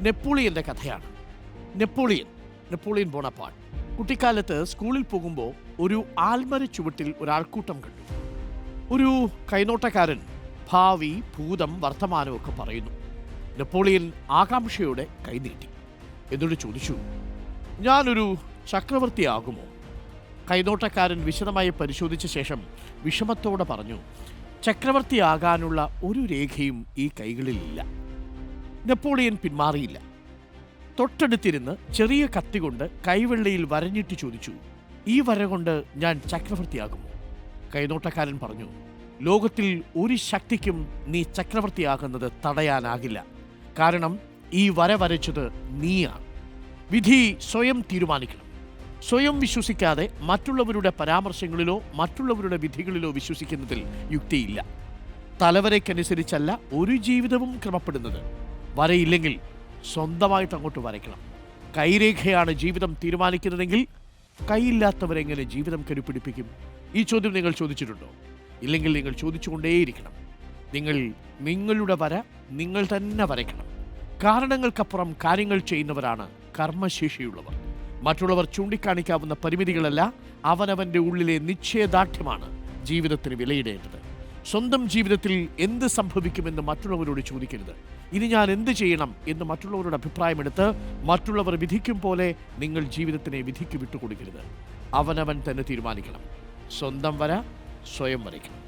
നെപ്പോളിയൻ്റെ കഥയാണ്. Napoleon Bonaparte കുട്ടിക്കാലത്ത് സ്കൂളിൽ പോകുമ്പോൾ ഒരു ആൽമര ചുവട്ടിൽ ഒരാൾക്കൂട്ടം കണ്ടു. ഒരു കൈനോട്ടക്കാരൻ ഭാവി, ഭൂതം, വർത്തമാനമൊക്കെ പറയുന്നു. നെപ്പോളിയൻ ആകാംക്ഷയോടെ കൈനീട്ടി. എന്നിട്ട് ചോദിച്ചു, ഞാനൊരു ചക്രവർത്തിയാകുമോ? കൈനോട്ടക്കാരൻ വിശദമായി പരിശോധിച്ച ശേഷം വിഷമത്തോടെ പറഞ്ഞു, ചക്രവർത്തിയാകാനുള്ള ഒരു രേഖയും ഈ കൈകളിലില്ല. നെപ്പോളിയൻ പിന്മാറിയില്ല. തൊട്ടടുത്തിരുന്ന് ചെറിയ കത്തി കൊണ്ട് കൈവെള്ളയിൽ വരഞ്ഞിട്ട് ചോദിച്ചു, ഈ വര കൊണ്ട് ഞാൻ ചക്രവർത്തിയാകുമോ? കൈനോട്ടക്കാരൻ പറഞ്ഞു, ലോകത്തിൽ ഒരു ശക്തിക്കും നീ ചക്രവർത്തിയാകുന്നത് തടയാനാകില്ല. കാരണം ഈ വര വരച്ചത് നീയാണ്. വിധി സ്വയം തീരുമാനിക്കണം. സ്വയം വിശ്വസിക്കാതെ മറ്റുള്ളവരുടെ പരാമർശങ്ങളിലോ മറ്റുള്ളവരുടെ വിധികളിലോ വിശ്വസിക്കുന്നതിൽ യുക്തിയില്ല. തലവരയ്ക്കനുസരിച്ചല്ല ഒരു ജീവിതവും ക്രമപ്പെടുന്നത്. വരയില്ലെങ്കിൽ സ്വന്തമായിട്ട് അങ്ങോട്ട് വരയ്ക്കണം. കൈരേഖയാണ് ജീവിതം തീരുമാനിക്കുന്നതെങ്കിൽ കൈയില്ലാത്തവരെങ്ങനെ ജീവിതം കരുപിടിപ്പിക്കും? ഈ ചോദ്യം നിങ്ങൾ ചോദിച്ചിട്ടുണ്ടോ? ഇല്ലെങ്കിൽ നിങ്ങൾ ചോദിച്ചുകൊണ്ടേയിരിക്കണം. നിങ്ങളുടെ വര നിങ്ങൾ തന്നെ വരയ്ക്കണം. കാരണങ്ങൾക്കപ്പുറം കാര്യങ്ങൾ ചെയ്യുന്നവരാണ് കർമ്മശേഷിയുള്ളവർ. മറ്റുള്ളവർ ചൂണ്ടിക്കാണിക്കാവുന്ന പരിമിതികളല്ല, അവനവൻ്റെ ഉള്ളിലെ നിശ്ചയദാർഢ്യമാണ് ജീവിതത്തിന് വിലയിടേണ്ടത്. സ്വന്തം ജീവിതത്തിൽ എന്ത് സംഭവിക്കുമെന്ന് മറ്റുള്ളവരോട് ചോദിക്കരുത്. ഇനി ഞാൻ എന്ത് ചെയ്യണം എന്ന് മറ്റുള്ളവരുടെ അഭിപ്രായമെടുത്ത് മറ്റുള്ളവർ വിധിക്കും പോലെ നിങ്ങൾ ജീവിതത്തിനെ വിധിക്ക് വിട്ടുകൊടുക്കരുത്. അവനവൻ തന്നെ തീരുമാനിക്കണം. സ്വന്തം വര സ്വയം വരയ്ക്കണം.